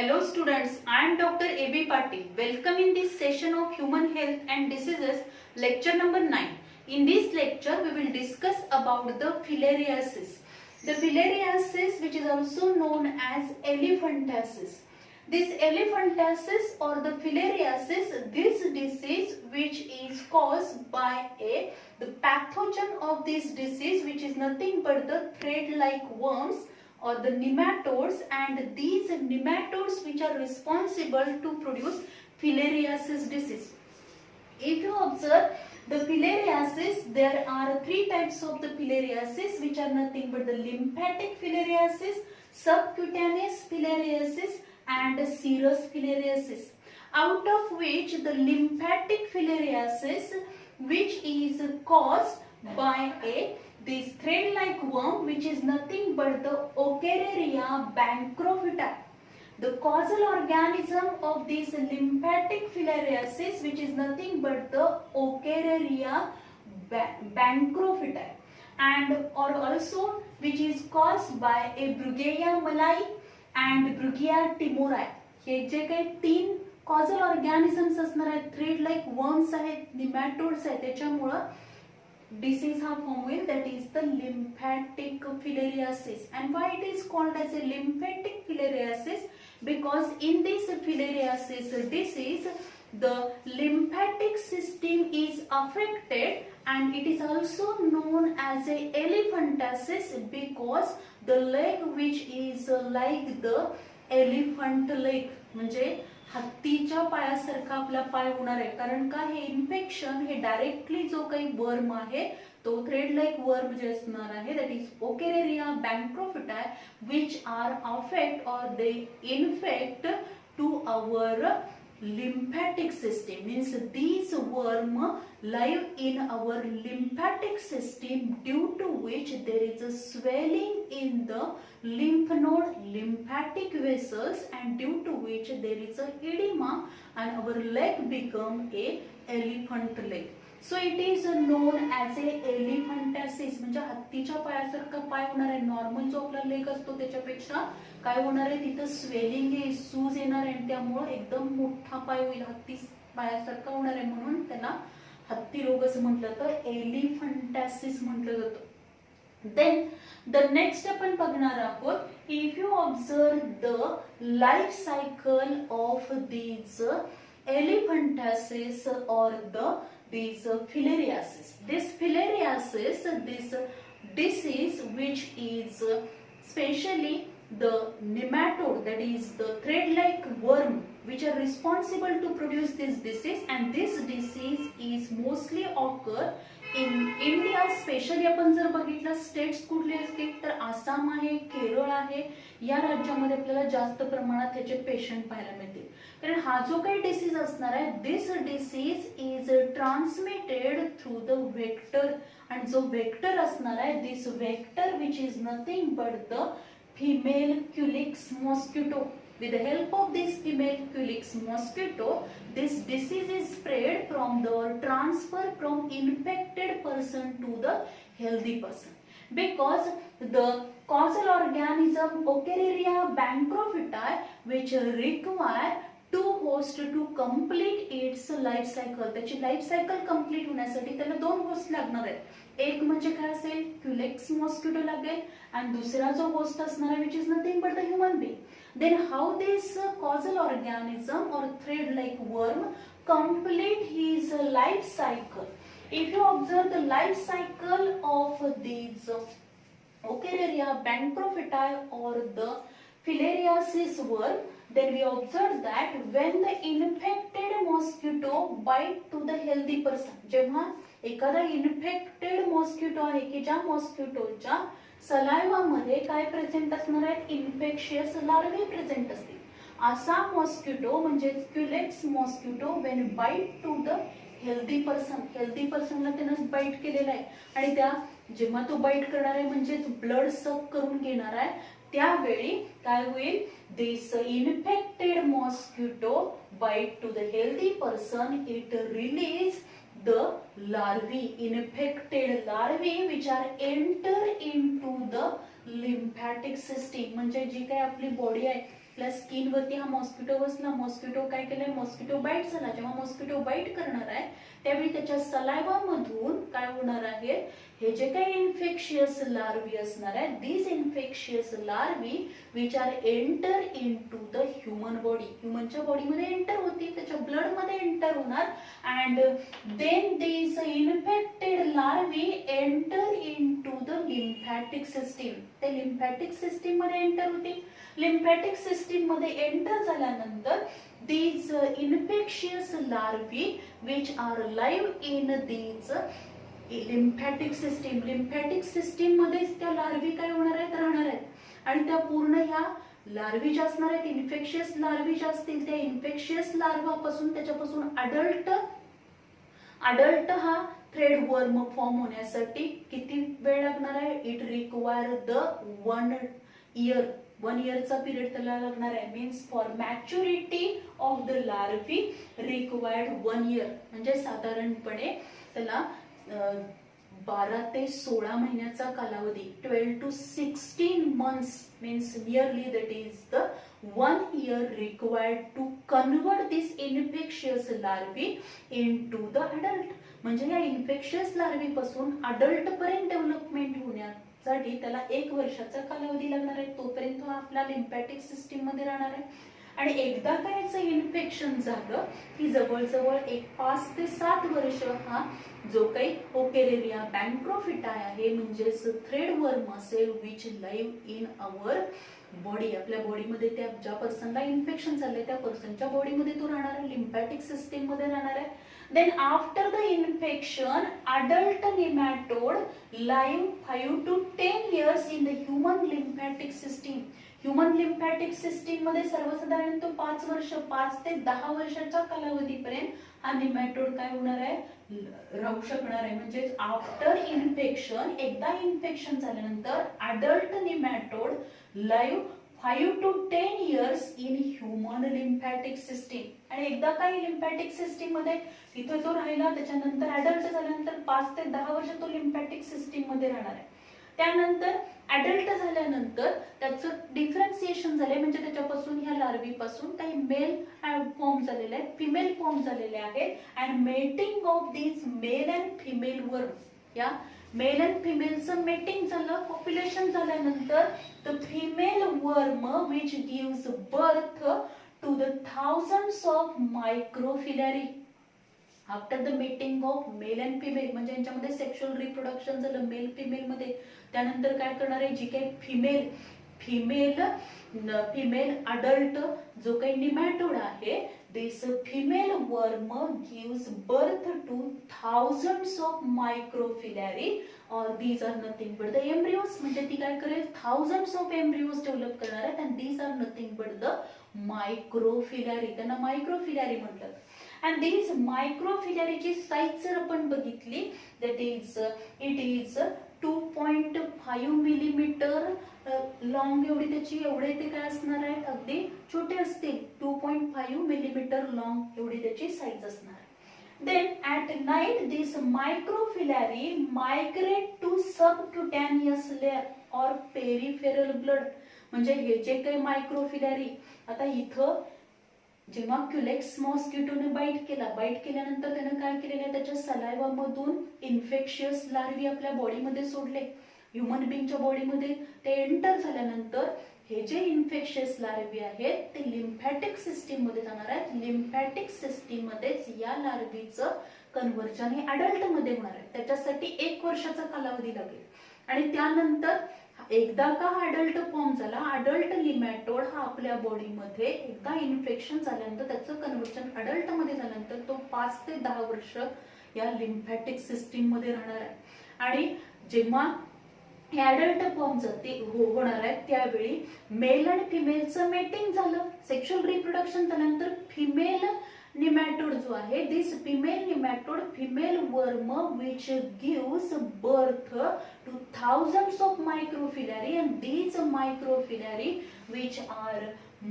Hello students, I am Dr. A.B. Patil. Welcome in this session of Human Health and Diseases, lecture number 9. In this lecture, we will discuss about the filariasis. The filariasis, which is also known as elephantiasis. This elephantiasis or the filariasis, this disease which is caused by the pathogen of this disease, which is nothing but the thread-like worms or the nematodes, and these nematodes which are responsible to produce filariasis disease. If you observe the filariasis, there are three types of the filariasis which are nothing but the lymphatic filariasis, subcutaneous filariasis and serous filariasis. Out of which the lymphatic filariasis, which is caused by this thread-like worm, which is nothing but the Ochreria bancrophita. The causal organism of this lymphatic filariasis, which is nothing but the Ochreria bancrophita, and or also which is caused by a Bruguiera malayi and Bruguiera timori. हे जे काही तीन causal organisms असणार आहेत, thread-like worms आहेत, nematodes आहेत, त्याच्यामुळे disease ha form will, that is the lymphatic filariasis. And why it is called as a lymphatic filariasis? Because in this filariasis disease, the lymphatic system is affected, and it is also known as a elephantiasis because the leg which is like the elephant leg, म्हणजे हत्तीच्या पायासारखा आपला पाय होणार आहे. कारण का, हे infection हे डायरेक्टली जो काही वर्म आहे तो थ्रेड लाइक वर्म जे असणार आहे, that is Wuchereria bancrofti, which are affect or they infect to our lymphatic system. Means these worm live in our lymphatic system, due to which there is a swelling in the lymph node, lymphatic vessels, and due to which there is a edema and our leg become a elephant leg. So it is known as a elephantiasis. म्हणजे हत्तीच्या पायासारखा पाय होणार आहे. Normal जो आपला leg असतो त्याच्यापेक्षा काय होणार आहे, तिथं स्वेलिंग आहे, सूज येणार आहे, त्यामुळे एकदम मोठा पाय होईल, हत्ती पायासारखा होणार आहे, म्हणून त्याला हत्ती रोग असं म्हटलं तर एलिफंटासिस म्हटलं जातं. देन द नेक्स्ट आपण बघणार आहोत, if you observe the life cycle of these elephantiasis or this filariasis. This filariasis, this disease which is specially the nematode, that is the thread-like worm, which are responsible to produce this disease, and this disease is mostly occur in India. Specially आपण जर बघितलं states कुठले असतील तर आसाम आहे, केरळ आहे, या राज्यामध्ये आपल्याला जास्त प्रमाणात ह्याचे पेशंट पाहायला मिळतील. कारण हा जो काही डिसीज असणार आहे, this disease is transmitted through the vector, आणि जो वेक्टर असणार आहे, this vector which is nothing but the female Culex mosquito. With the help of this female Culex mosquito, this disease is spread from the transfer from infected person to the healthy person. Because the causal organism Ochreria bancrophita, which require two host to complete its life cycle. त्याची life cycle complete होण्यासाठी त्याला दोन host लागणार आहेत. एक म्हणजे काय असेल, क्युलेक्स मॉस्किटो लागेल, आणि दुसरा जो होस्ट असणार आहे, which is nothing but the human being. Then how this causal organism or thread like worm complete his life cycle? If you observe the life cycle of these Ochreria bancrophita or the filariasis worm, then we observe that when the infected mosquito bite to the healthy person, जेव्हा एखादा infected mosquito आहे की ज्या मॉस्किटोच्या saliva मध्ये काय present असणार आहेत, infectious लार्वे present असतील. असा मॉस्किटो म्हणजे Culex mosquito when bite to the healthy person, healthy पर्सनला त्यानं बाईट केलेला आहे, आणि त्या जेव्हा तो बाईट करणार आहे म्हणजे ब्लड सक करून घेणार आहे, त्यावेळी काय होईल, this infected mosquito bite to the healthy person, it release the larvae, infected larvae, which are enter into the lymphatic system. म्हणजे जी काही आपली बॉडी आहे आपल्या स्किन वरती हा मॉस्किटो बसला, मॉस्किटो काय केलंय, मॉस्किटो बाईट झाला. जेव्हा मॉस्किटो बाईट करणार आहे त्यावेळी त्याच्या सलायवा मधून काय होणार आहे, हे जे काही इन्फेक्शियस लार्वी असणार आहे, these infectious larvae which are enter into the human body, ह्युमनच्या बॉडीमध्ये एंटर होतील, त्याच्या ब्लड मध्ये एंटर होणार and then these infected larvae enter into the lymphatic system. ते lymphatic system मध्ये एंटर होतील. lymphatic system मध्ये एंटर झाल्यानंतर these infectious larvae which are live in these lymphatic system मध्येच त्या लार्वी काय होणार आहेत, राहणार आहेत आणि त्या पूर्ण ह्या लार्वी ज्या असणार आहेत, इन्फेक्शियस लार्वी ज्या असतील त्या इन्फेक्शियस लार्वापासून त्याच्यापासून अडल्ट हा थ्रेड वर्म फॉर्म होण्यासाठी किती वेळ लागणार आहे, इट रिक्वायर द 1 इयरचा पिरियड त्याला लागणार आहे. Means for maturity of the larvae required 1 year, म्हणजे साधारणपणे त्याला 12 ते 16 महिन्याचा कालावधी, 12 to 16 months means nearly that is the 1 year required to convert this infectious larvae into the adult. म्हणजे या इन्फेक्शियस लार्वी पासून अडल्ट पर्यंत डेव्हलपमेंट होण्यासाठी त्याला 1 वर्षाचा कालावधी लागणार आहे. तोपर्यंत हा आपला लिम्फॅटिक सिस्टीम मध्ये राहणार आहे आणि एकदा का याचं इन्फेक्शन झालं की जवळजवळ 5 ते 7 वर्ष हा जो काही ओकेलेरिया बँक्रोफिटाय आहे म्हणजेच थ्रेड वर्म असेल which live in our body, आपल्या बॉडीमध्ये त्या ज्या पर्सनला इन्फेक्शन झालंय त्या पर्सनच्या बॉडीमध्ये तो राहणार आहे, लिम्फॅटिक सिस्टीम मध्ये राहणार आहे. Then after the infection, adult nematode live 5 to 10 years in the human lymphatic system. Human lymphatic system मध्ये सर्वसाधारण तो 5 ते 10 वर्षाच्या कालावधीपर्यंत हा निमॅटोड काय होणार आहे, राहू शकणार आहे. म्हणजे आफ्टर इन्फेक्शन, एकदा इन्फेक्शन झाल्यानंतर adult nematode live 5 to 10 years in human lymphatic system. आणि एकदा काही लिम्फॅटिक सिस्टीम मध्ये तिथे तो राहिला, त्याच्यानंतर अडल्ट झाल्यानंतर 5 ते 10 वर्ष तो लिम्फॅटिक सिस्टीम मध्ये राहणार आहे. त्यानंतर अडल्ट झाल्यानंतर त्याचं डिफरन्सिएशन झाले, म्हणजे त्याच्यापासून ह्या लार्वी पासून काही मेल फॉर्म झालेले आहेत, फिमेल फॉर्म झालेले आहेत and mating of these male and female worm, या मेल अँड फिमेलचं मेटिंग झालं, पॉप्युलेशन झाल्यानंतर the female worm which gives birth to the thousands of microfilariae after the mating of male and female, म्हणजे यांच्यामध्ये sexual reproduction झालं male female मध्ये. त्यानंतर काय करणार आहे, जी काही फिमेल अडल्ट जो काही निमॅटोड आहे, this female worm gives birth to thousands of microfilariae or these are nothing but the embryos, म्हणजे ती काय करेल, thousands ऑफ एम्ब्रियोज डेव्हलप करणार आहेत and these are nothing but the microfilariae, त्यांना मायक्रोफिलॅरी म्हणतात. And these microfilary ची size जर आपण बघितली, that is it is 2.5 millimetre long एवढी त्याची, एवढे ते काय असणार आहेत, अगदी छोटे असतील, 2.5 मिलीमीटर लॉंग एवढी त्याची साइज असणार आहे. Then at night this microfilary migrate to subcutaneous layer or peripheral blood, म्हणजे हे जे काही मायक्रोफिलॅरी, आता इथं जेव्हा क्युलेक्स मॉस्किटोने बाईट केल्यानंतर त्याने काय केलेलं आहे, त्याच्या सलायवा मधून इन्फेक्शियस लार्वी आपल्या बॉडीमध्ये सोडले, ह्युमन बीइंगच्या बॉडीमध्ये ते एंटर झाल्यानंतर हे जे इन्फेक्शियस लार्वी आहेत ते लिम्फॅटिक सिस्टीम मध्ये जाणार आहेत. लिम्फॅटिक सिस्टीम मध्येच या लार्वीचं कन्व्हर्जन हे अडल्ट मध्ये होणार आहे. त्याच्यासाठी 1 वर्षाचा कालावधी लागेल आणि त्यानंतर एकदा का अडल्ट फॉर्म झाला, अडल्ट निमॅटोड हा आपल्या बॉडीमध्ये एकदा इन्फेक्शन झाल्यानंतर त्याचं कन्व्हर्जन अडल्ट मध्ये झाल्यानंतर तो 5 ते 10 वर्ष या लिम्फॅटिक सिस्टीम मध्ये राहणार आहे. आणि जेव्हा हे अडल्ट फॉर्म होणार आहे त्यावेळी मेल आणि फिमेलचं मेटिंग झालं, सेक्शुअल रिप्रोडक्शन झाल्यानंतर फिमेल nematode जो आहे, this female nematode, female worm which gives birth to thousands of microfilary and these microfilary which are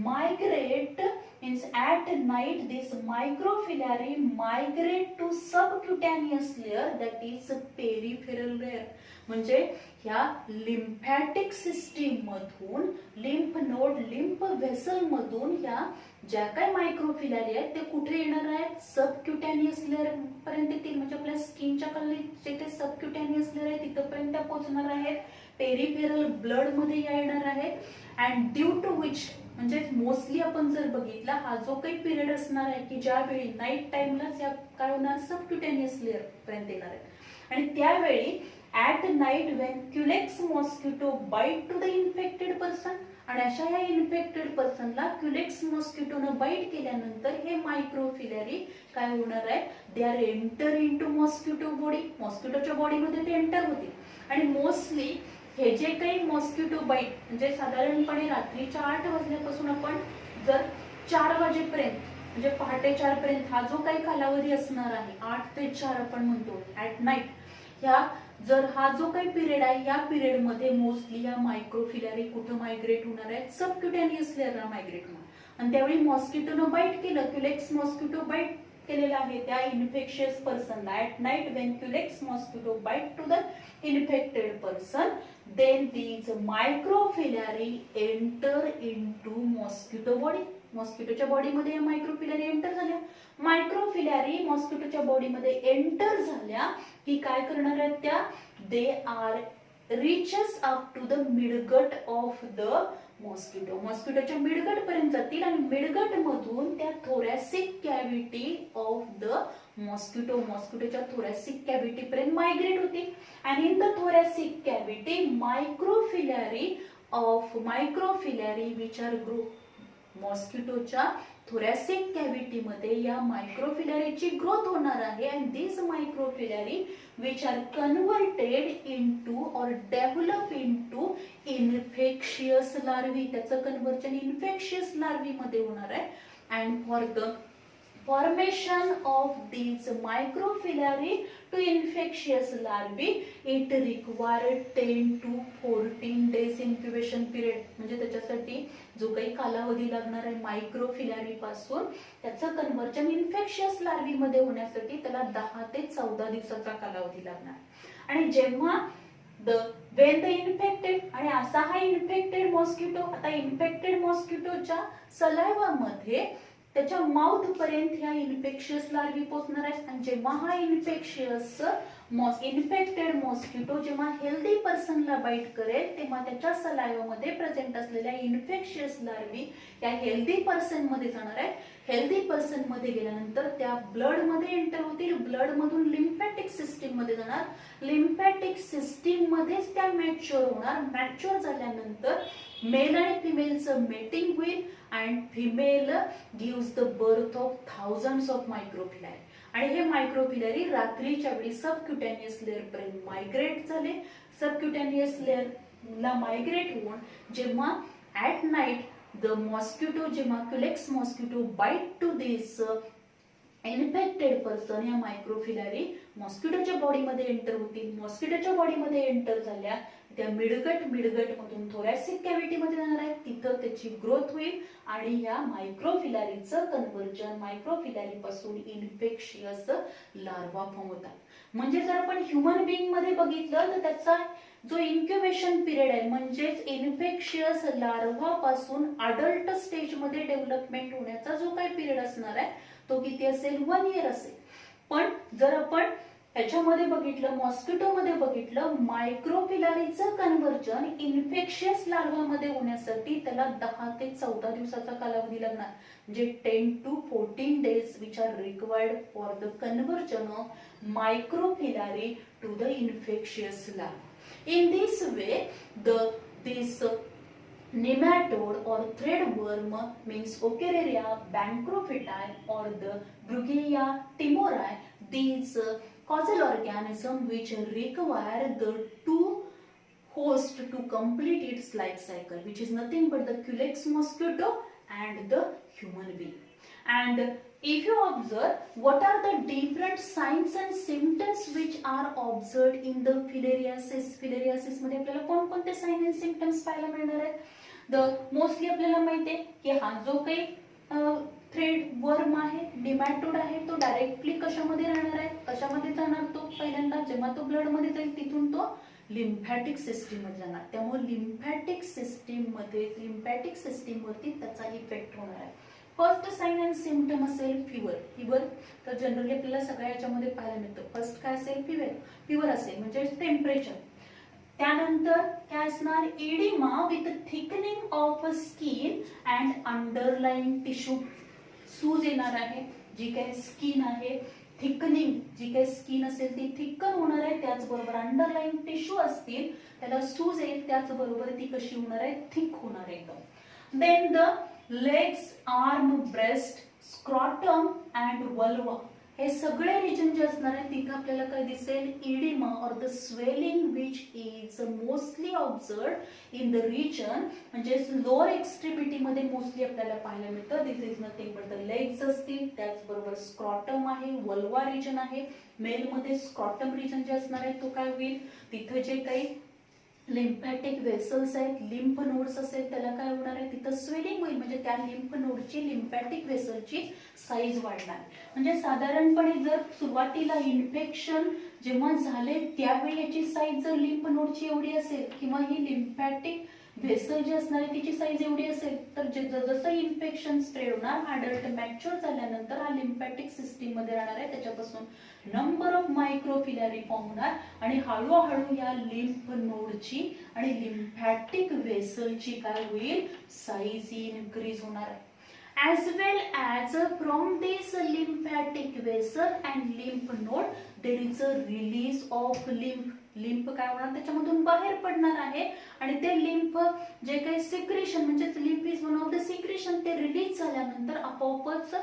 migrate means at night this microfilari migrate to subcutaneous layer that is peripheral layer. म्हणजे ह्या lymphatic system मधून lymph node lymph vessel मधून ह्या ज्या काही मायक्रोफिलारी आहेत ते कुठे येणार आहेत, सबक्युटॅनियस लेअर पर्यंत येतील. म्हणजे आपल्या स्किनच्या खाली जिथे सबक्युटॅनियस लेअर आहे तिथपर्यंत पोहोचणार आहेत. पेरिफेरल ब्लड मध्ये या येणार आहेत. अँड ड्यू टू विच म्हणजे मोस्टली आपण जर बघितला हा जो काही पिरियड असणार आहे की ज्यावेळी नाईट टाइमलाच या काय होणार सबक्युटॅनियस लेअर पर्यंत येणार आहेत. आणि त्यावेळी at night when Culex mosquito bite to the infected person आणि अशा या इन्फेक्टेड पर्सनला क्युलेक्स मॉस्किटोनं बाईट केल्यानंतर हे मायक्रोफिलरी काय होणार आहे, they are enter into mosquito body, मॉस्किटोच्या बॉडीमध्ये ते एंटर होतील. आणि मोस्टली हे जे काही मॉस्किटो बाईट म्हणजे साधारणपणे रात्रीच्या 8 वाजल्यापासून आपण जर 4 वाजेपर्यंत म्हणजे पहाटे 4 पर्यंत हा जो काही कालावधी असणार आहे 8 ते 4 आपण म्हणतो ऍट नाईट, ह्या जर हा जो काही पिरियड आहे या पिरियड मध्ये मोस्टली या मायक्रोफिलरी कुठं मायग्रेट होणार आहेत, सबक्युटॅनियस लेअरला मायग्रेट होणार. आणि त्यावेळी मॉस्किटोनं बाईट केलं, क्युलेक्स मॉस्किटो बाईट केलेला आहे त्या इन्फेक्शियस पर्सनला. At night when Culex mosquito bite to the infected person then these microfilariae enter into mosquito body. मॉस्किटोच्या बॉडीमध्ये या मायक्रोफिलरी एंटर झाल्या. मायक्रोफिलरी मॉस्किटोच्या बॉडीमध्ये एंटर झाल्या की काय करणार आहेत त्या, they are reaches up to the midgut of the mosquito. मॉस्किटोच्या मिडगट पर्यंत जातील आणि मिडगट मधून त्या thoracic cavity of the mosquito, मॉस्किटोच्या थोरॅसिक कॅव्हिटी पर्यंत मायग्रेट होतील. आणि in the thoracic cavity microfilariae which are grow मॉस्किटोच्या थोरॅसिक कॅव्हिटी मध्ये या मायक्रोफिलरीची ग्रोथ होणार आहे. And this microfilariae which are converted into or develop into infectious larvae, त्याचं कन्व्हर्जन इन्फेक्शियस लार्वी मध्ये होणार आहे. And for the formation of these microfilari to infectious larvae it required 10 to 14 days incubation period. म्हणजे त्याच्यासाठी जो काही कालावधी लागणार आहे मायक्रोफिलरी पासून त्याचं कन्व्हर्जन इन्फेक्शियस लार्वी मध्ये होण्यासाठी त्याला 10 ते 14 दिवसाचा कालावधी लागणार. आणि जेव्हा when the infected आणि असा हा इन्फेक्टेड मॉस्किटो, आता इन्फेक्टेड मॉस्किटोच्या सलायवा मध्ये त्याच्या माउथ पर्यंत ह्या इन्फेक्शियस लार्वी पोहोचणार आहेत. आणि जेव्हा हा इन्फेक्टेड मॉस्किटो जेव्हा हेल्दी पर्सनला बाईट करेल तेव्हा त्याच्या सलायवामध्ये प्रेझेंट असलेल्या इन्फेक्शियस लार्वी या हेल्दी पर्सन मध्ये जाणार आहेत. हेल्दी पर्सन मध्ये गेल्यानंतर त्या ब्लड मध्ये एंटर होतील, ब्लड मधून लिम्फॅटिक सिस्टीम मध्ये जाणार, लिम्फॅटिक सिस्टीम मध्येच त्या मॅच्युअर होणार. मॅच्युअर झाल्यानंतर मेल आणि फिमेलचं मेटिंग होईल and female gives the birth of thousands of microfilariae. आणि हे मायक्रोफिलरी रात्रीच्या वेळी सबक्युटॅनियस लेअर पर्यंत मायग्रेट झाले. सबक्युटॅनियस लेअरला मायग्रेट होऊन जेव्हा ऍट नाईट द मॉस्किटो जेव्हा culex mosquito bite to this infected person या मायक्रोफिलरी मॉस्किटोच्या बॉडीमध्ये एंटर होतील. मॉस्किटोच्या बॉडीमध्ये एंटर झाल्या त्या मिडगट मधून थोरॅसिक कॅव्हिटी मध्ये जाणार आहेत, तिथं त्याची ग्रोथ होईल आणि या मायक्रोफिलरीचं कन्व्हर्जन मायक्रोफिलरी पासून इन्फेक्शियस लार्वा फॉर्म होतात. म्हणजे जर आपण ह्युमन बिंग मध्ये बघितलं तर त्याचा जो इन्क्युबेशन पिरियड आहे म्हणजेच इन्फेक्शियस लार्वा पासून अडल्ट स्टेज मध्ये डेव्हलपमेंट होण्याचा जो काही पिरियड असणार आहे तो किती असेल, 1 इयर असेल. पण जर आपण ह्याच्यामध्ये बघितलं मॉस्किटो मध्ये बघितलं मायक्रोफिलरीचं कन्व्हर्जन इन्फेक्शियस लार्वा मध्ये होण्यासाठी त्याला 10 ते 14 दिवसाचा कालावधी लागणार. म्हणजे 10 to 14 days which are required for the conversion of microfilari to the infectious larva. In this way this nematode or threadworm means Ochreria bancrophyti or the Bruguiera timori, these causal organism which require the two host to complete its life cycle, which is nothing but the Culex mosquito and the human being. And if you observe, what are the different signs and symptoms which are observed in the filariasis? Filariasis मध्ये आपल्याला कोणकोणते sign and symptoms पाहायला मिळणार आहेत? Mostly आपल्याला माहिती आहे की हा जो काही वर्म आहे, निमॅटोड आहे, तो डायरेक्टली कशामध्ये राहणार आहे, कशामध्ये जाणार तो पहिल्यांदा जेव्हा तो ब्लड मध्ये जाईल तिथून तो लिम्फॅटिक सिस्टीम मध्ये जाणार. त्यामुळे लिम्फॅटिक सिस्टीम वरती त्याचा इफेक्ट होणार आहे. फर्स्ट साइन अँड सिम्पटम असेल फिवर तर जनरली आपल्याला सगळ्या याच्यामध्ये पाहायला मिळतं. फर्स्ट काय असेल, फिवर असेल म्हणजे टेम्परेचर. त्यानंतर काय असणार, oedema with thickening of skin and underlying tissue. सूज येणार आहे, जी काही स्किन आहे थिकनिंग, जी काही स्किन असेल ती थिकन होणार आहे. त्याचबरोबर अंडरलाइंग टिश्यू असतील त्याला सूज येईल, त्याचबरोबर ती कशी होणार आहे, थिक होणार आहे एकदम. Then the legs, arm, breast, scrotum and vulva हे सगळे रिजन जे असणार आहे तिथे आपल्याला काय दिसेल, oedema or the swelling which is mostly observed in the region म्हणजे लोअर एक्स्ट्रीमिटी मध्ये मोस्टली आपल्याला पाहायला मिळतं. This is nothing but the legs असतील, त्याचबरोबर स्क्रॉटम आहे, वल्वा रिजन आहे. मेल मध्ये स्क्रॉटम रिजन जे असणार आहे तो काय होईल, तिथे जे काही लिम्फॅटिक वेसल्स आहेत, लिम्फ नोड्स असेल त्याला काय होणार आहे, तिथं स्वेलिंग होईल म्हणजे त्या लिम्फ नोडची, लिम्फॅटिक वेसलची साईज वाढणार. म्हणजे साधारणपणे जर सुरुवातीला इन्फेक्शन जेव्हा झाले त्यावेळी याची साईज जर लिम्फ नोडची एवढी असेल किंवा ही लिम्फॅटिक व्हेसल जी असणार आहे तिची साईज एवढी असेल तर जसं इन्फेक्शन स्प्रेड होणार, अडल्ट मॅच्युअर झाल्यानंतर हा लिम्फॅटिक सिस्टीम मध्ये राहणार आहे, त्याच्यापासून नंबर ऑफ मायक्रोफिलॅरी फॉर्म होणार आणि हळूहळू या लिम्फ नोडची आणि लिम्फॅटिक व्हेसलची काय होईल, साईज इनक्रीज होणार आहे. As well as from this lymphatic vessel and lymph node there is a release of lymph काय होणार, त्याच्यामधून बाहेर पडणार आहे आणि ते लिम्फ जे काही सिक्रेशन म्हणजे lymph is one of the secretion ते रिलीज झाल्यानंतर आपोआपच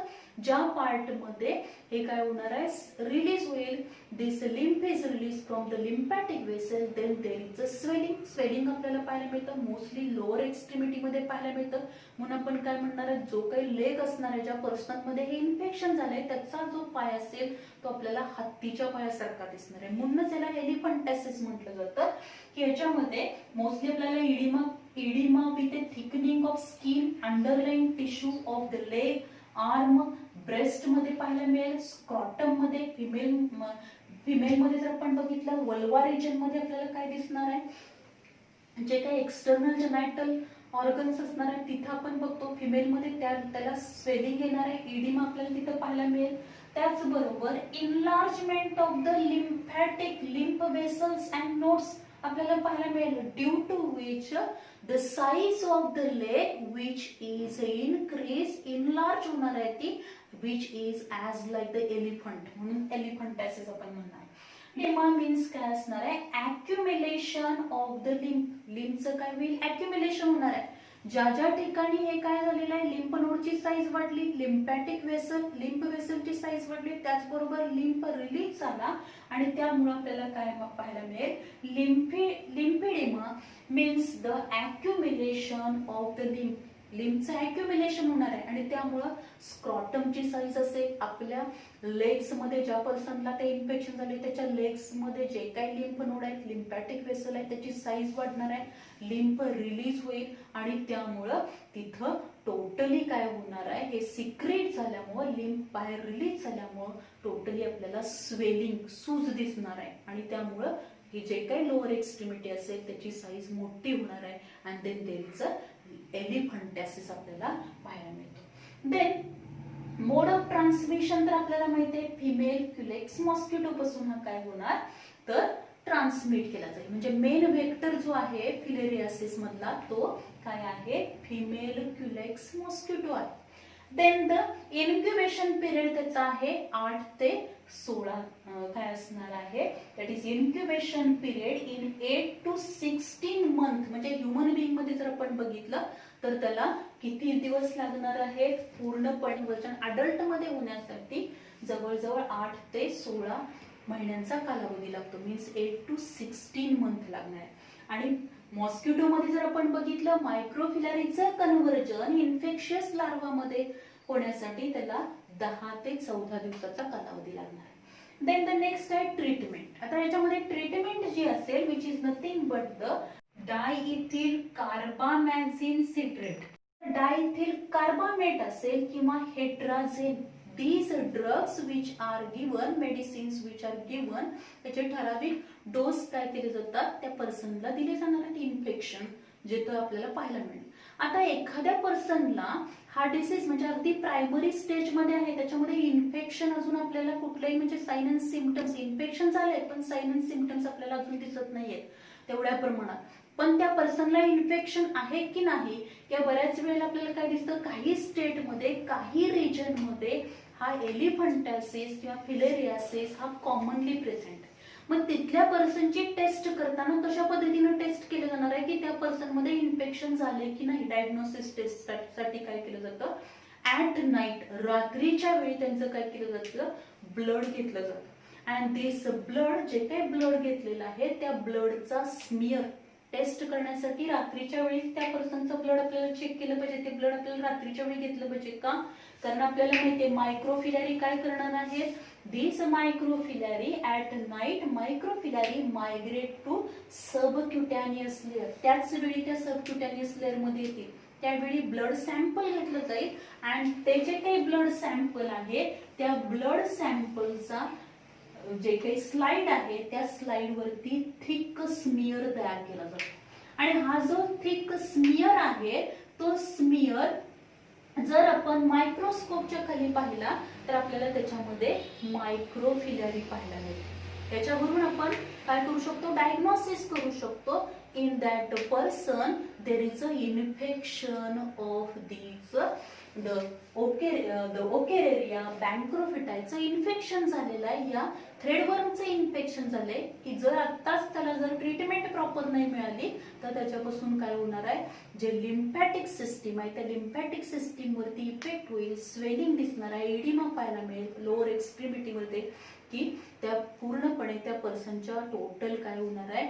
ज्या पार्ट मध्ये हे काय होणार आहे, रिलीज होईल. This lymph is release from the lymphatic vessel. Then there is a swelling आपल्याला पाहायला मिळतं, मोस्टली लोअर एक्स्ट्रीमिटी मध्ये पाहायला मिळतं. म्हणून आपण काय म्हणणार आहे, जो काही लेग असणार आहे ज्या पर्सन मध्ये हे इन्फेक्शन झालंय त्याचा जो पाय असेल तो आपल्याला हत्तीच्या पायासारखा दिसणार आहे. म्हणूनच याला एलिफंटॅसिस म्हटलं जातं की याच्यामध्ये मोस्टली आपल्याला oedema with a thickening of skin, underlying tissue of the leg, arm, breast मध्ये पाहायला मिळेल. स्क्रॉटम मध्ये फिमेल मध्ये जर आपण बघितलं, वल्वा रिजन मध्ये आपल्याला काय दिसणार आहे, जे काही एक्सटर्नल जेनायटल ऑर्गन्स असणार आहे तिथं आपण बघतो फिमेल मध्ये त्याला स्वेलिंग येणार आहे, इडिमा आपल्याला तिथं पाहायला मिळेल. त्याचबरोबर enlargement of the lymphatic lymph vessels and nodes आपल्याला पाहायला मिळेल, due to which the size of the leg which is enlarge होणार आहे ती, which is as like the elephant, म्हणून एलिफंटॅसिस आपण म्हणणार. डेमा मीन्स काय असणार आहे, ॲक्युम्युलेशन ऑफ द लिम्फचं काय होईल, ॲक्युम्युलेशन होणार आहे. ज्या ठिकाणी हे काय झालेलं आहे, लिम्फ नोडची साईज वाढली, लिम्फॅटिक वेसल, लिम्फ वेसलची साईज वाढली, त्याचबरोबर लिम्फ रिलीज झाला आणि त्यामुळे आपल्याला काय पाहायला मिळेल, lymphoedema means the accumulation of the लिम्फचं ॲक्युम्युलेशन होणार आहे आणि त्यामुळं स्क्रॉटमची साईज असेल, आपल्या लेग्स मध्ये ज्या पर्सनला ते इन्फेक्शन झाले त्याच्या लेग्स मध्ये जे काही लिम्फ नोड आहेत, लिम्फॅटिक वेसल आहे त्याची साईज वाढणार आहे, लिम्फ रिलीज होईल आणि त्यामुळं तिथं टोटली काय होणार आहे, हे सिक्रेट झाल्यामुळं लिम्फ बाहेर रिलीज झाल्यामुळं टोटली आपल्याला स्वेलिंग, सूज दिसणार आहे आणि त्यामुळं ही जे काही लोअर एक्स्ट्रीमिटी असेल त्याची साईज मोठी होणार आहे and then there is a elephantiasis आपल्याला पाहायला मिळतो. देन मोड ऑफ ट्रान्समिशन तर आपल्याला माहिती आहे, फिमेल क्युलेक्स मॉस्किटो पासून हा काय होणार तर ट्रान्समिट केला जाईल. म्हणजे मेन वेक्टर जो आहे फिलेरियासिस मधला तो काय आहे, फिमेल क्युलेक्स मॉस्किटो आहे. देन द इन्क्युबेशन पिरियड त्याचा आहे 8 ते 16 काय असणार आहे, that is incubation period in 8 to 16 month. म्हणजे ह्युमन बिंग मध्ये जर आपण बघितलं तर त्याला किती दिवस लागणार आहे, पूर्णपणे वजन अडल्ट मध्ये होण्यासाठी जवळजवळ 8 ते 16 महिन्यांचा कालावधी लागतो, मीन्स 8 to 16 मंथ लागणार आहे. आणि मॉस्किटो मध्ये जर आपण बघितलं मायक्रोफिलॅरीचं कन्व्हर्जन इन्फेक्शियस लार्वा मध्ये होण्यासाठी त्याला 10 ते 14 दिवसाचा कालावधी लागणार आहे. देन द नेक्स्ट आहे ट्रीटमेंट. आता याच्यामध्ये ट्रीटमेंट जी असेल which is nothing but the diethyl carbamazine citrate. Diethyl carbamate असेल किंवा हेट्राझेन, these drugs which are given, medicines which are given, त्याचे ठराविक डोस काय केले जातात, त्या पर्सनला दिले जाणार आहेत इन्फेक्शन जे तो आपल्याला पाहायला मिळेल. आता एखाद्या पर्सनला हा डिसीज म्हणजे अगदी प्रायमरी स्टेज मध्ये आहे, त्याच्यामध्ये इन्फेक्शन अजून आपल्याला कुठलेही म्हणजे साइन अँड सिम्पटम्स, इन्फेक्शन झाले पण साइन अँड सिम्पटम्स आपल्याला अजून दिसत नाहीयेत तेवढ्या प्रमाणात, पण त्या पर्सनला इन्फेक्शन आहे की नाही या बऱ्याच वेळेला आपल्याला काय दिसतं, काही स्टेटमध्ये काही रिजन मध्ये हा एलिफंटायसिस किंवा फिलेरियासिस हा कॉमनली प्रेझेंट. मग तिथल्या पर्सनची टेस्ट करताना कशा पद्धतीने टेस्ट केलं जाणार आहे की त्या पर्सन मध्ये इन्फेक्शन झाले की नाही. डायग्नोसिस टेस्ट साठी काय केलं जातं, ऍट नाईट, रात्रीच्या वेळी त्यांचं काय केलं जातं, ब्लड घेतलं जातं. अँड दिस ब्लड, जे काही ब्लड घेतलेलं आहे त्या ब्लडचा स्मिअर टेस्ट करण्यासाठी रात्रीच्या वेळी त्या पर्सनचं ब्लड आपल्याला चेक केलं पाहिजे. ते ब्लड आपल्याला रात्रीच्या वेळी घेतलं पाहिजे का, कारण आपल्याला माहितीये मायक्रोफिलॅरी काय करणार आहेत, this microfilariae at night, microfilariae migrate to subcutaneous layer, त्याच वेळी त्या सबक्युटॅनियस लेअर मध्ये येतील. त्यावेळी ब्लड सॅम्पल घेतलं जाईल आणि ते जे काही ब्लड सॅम्पल आहे त्या ब्लड सॅम्पलचा जे काही स्लाइड आहे त्या स्लाइड वरती थिक स्मिअर तयार केला जातो. आणि हा जो थिक स्मिअर आहे तो स्मिअर जर आपण मायक्रोस्कोपच्या खाली पाहिला तर आपल्याला त्याच्यामध्ये मायक्रोफिलॅरी पाहायला मिळते. त्याच्यावरून आपण काय करू शकतो, डायग्नोसिस करू शकतो. In that person there is a infection of these the Wuchereria बँक्रोफिटायचं इन्फेक्शन झालेलं आहे, या थ्रेडवर्मचं इन्फेक्शन झालंय की जर आत्ताच त्याला जर ट्रीटमेंट प्रॉपर नाही मिळाली तर त्याच्यापासून काय होणार आहे, जे लिम्फॅटिक सिस्टीम आहे त्या लिम्फॅटिक सिस्टीम वरती इफेक्ट होईल, स्वेलिंग दिसणार आहे, एडिमा पाहायला मिळेल लोअर एक्स्ट्रीमिटी मध्ये, की त्या पूर्णपणे त्या पर्सनच्या टोटल काय होणार आहे,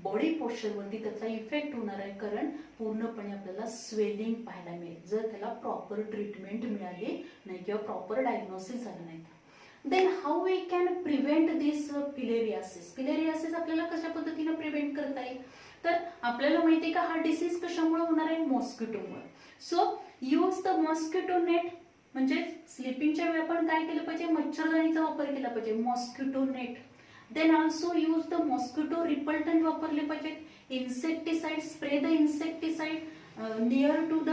बॉडी पोश्चर वरती त्याचा इफेक्ट होणार आहे, कारण पूर्णपणे आपल्याला स्वेलिंग पाहायला मिळेल जर त्याला प्रॉपर ट्रीटमेंट मिळाली नाही किंवा प्रॉपर डायग्नोसिस झालं नाही. Then how we can prevent this filariasis. Filariasis आपल्याला कशा पद्धतीने प्रिव्हेंट करता येईल, तर आपल्याला माहिती आहे का हा डिसीज कशामुळे होणार आहे, मॉस्किटोमुळे. So use the mosquito net, म्हणजे स्लीपिंगच्या वेळी आपण काय केलं पाहिजे, मच्छरदाणीचा वापर केला पाहिजे, mosquito net. Then also use the mosquito repellent वापरले पाहिजेत. Insecticide, spray the insecticide near to the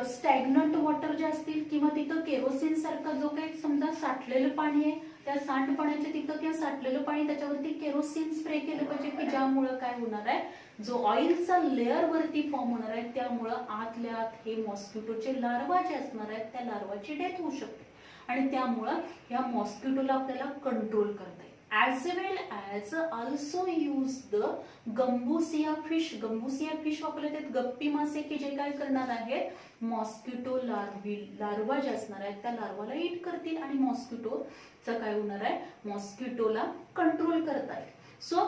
stagnant water जे असतील किंवा तिथं केरोसिन सारखा जो काही समजा साठलेलं पाणी आहे त्या सांडपाण्याच्या तिथं किंवा साठलेलं पाणी त्याच्यावरती केरोसिन स्प्रे केलं पाहिजे, की ज्यामुळे काय होणार आहे, जो ऑइलचा लेअर वरती फॉर्म होणार आहे त्यामुळं आतल्या आत हे मॉस्किटोचे लार्वा जे असणार आहेत त्या लार्वाची डेथ होऊ शकते आणि त्यामुळं ह्या मॉस्किटोला आपल्याला कंट्रोल करता येईल. as well as also use the Gambusia fish. Gambusia fish वापरले आहेत गप्पी मासे की जे काय करणार आहेत, मॉस्किटो लार्वा जे असणार आहेत त्या लार्वाला ईट करतील आणि मॉस्किटोचं काय होणार आहे, मॉस्किटोला कंट्रोल करता येईल. So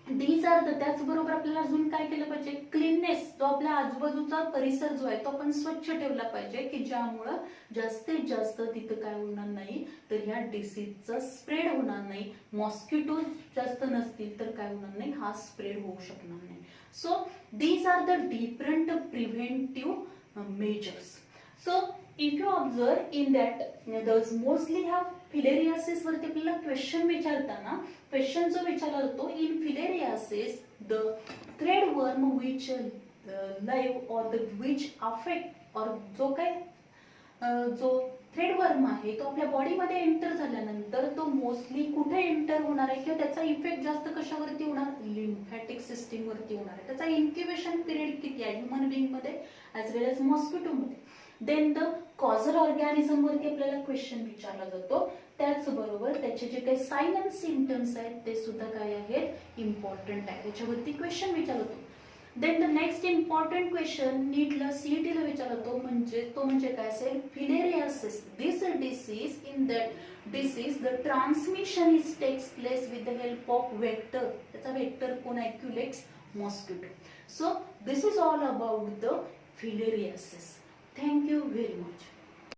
these are the. त्याचबरोबर आपल्याला अजून काय केलं पाहिजे, क्लीननेस, जो आपल्या आजूबाजूचा परिसर जो आहे तो आपण स्वच्छ ठेवला पाहिजे, की ज्यामुळं जास्तीत जास्त तिथं काय होणार नाही तर ह्या डिसीजचा स्प्रेड होणार नाही. मॉस्किटो जास्त नसतील तर काय होणार नाही, हा स्प्रेड होऊ शकणार नाही. So these are the different preventive measures. So if you observe in that those mostly have filariasis वरती आपल्याला क्वेश्चन विचारताना क्वेश्चन जो विचारला जातो, in filariasis the threadworm which live और द विच अफेक्ट, और जो काय जो थ्रेडवर्म आहे तो आपल्या बॉडीमध्ये एंटर झाल्यानंतर तो मोस्टली कुठे एंटर होणार आहे किंवा त्याचा इफेक्ट जास्त कशावरती होणार, लिम्फॅटिक सिस्टीम वरती होणार आहे. त्याचा इन्क्युबेशन पिरियड किती आहे ह्युमन बिंग मध्ये ऍज वेल एज मॉस्किटो मध्ये. देन द कॉझल ऑर्गॅनिझम वरती आपल्याला क्वेश्चन विचारला जातो. त्याचबरोबर त्याचे जे काही साइन अँड सिम्पटम्स आहेत ते सुद्धा काय आहेत, इम्पॉर्टंट आहे, त्याच्यावरती क्वेश्चन विचारला जातो. Then the next important question नीटला सीईटीला विचारला जातो, म्हणजे काय असेल, filariasis. This disease, in that disease the transmission is takes place with the help of vector. त्याचा वेक्टर कोण आहे, Culex mosquito. So this is all about the filariasis. Thank you very much.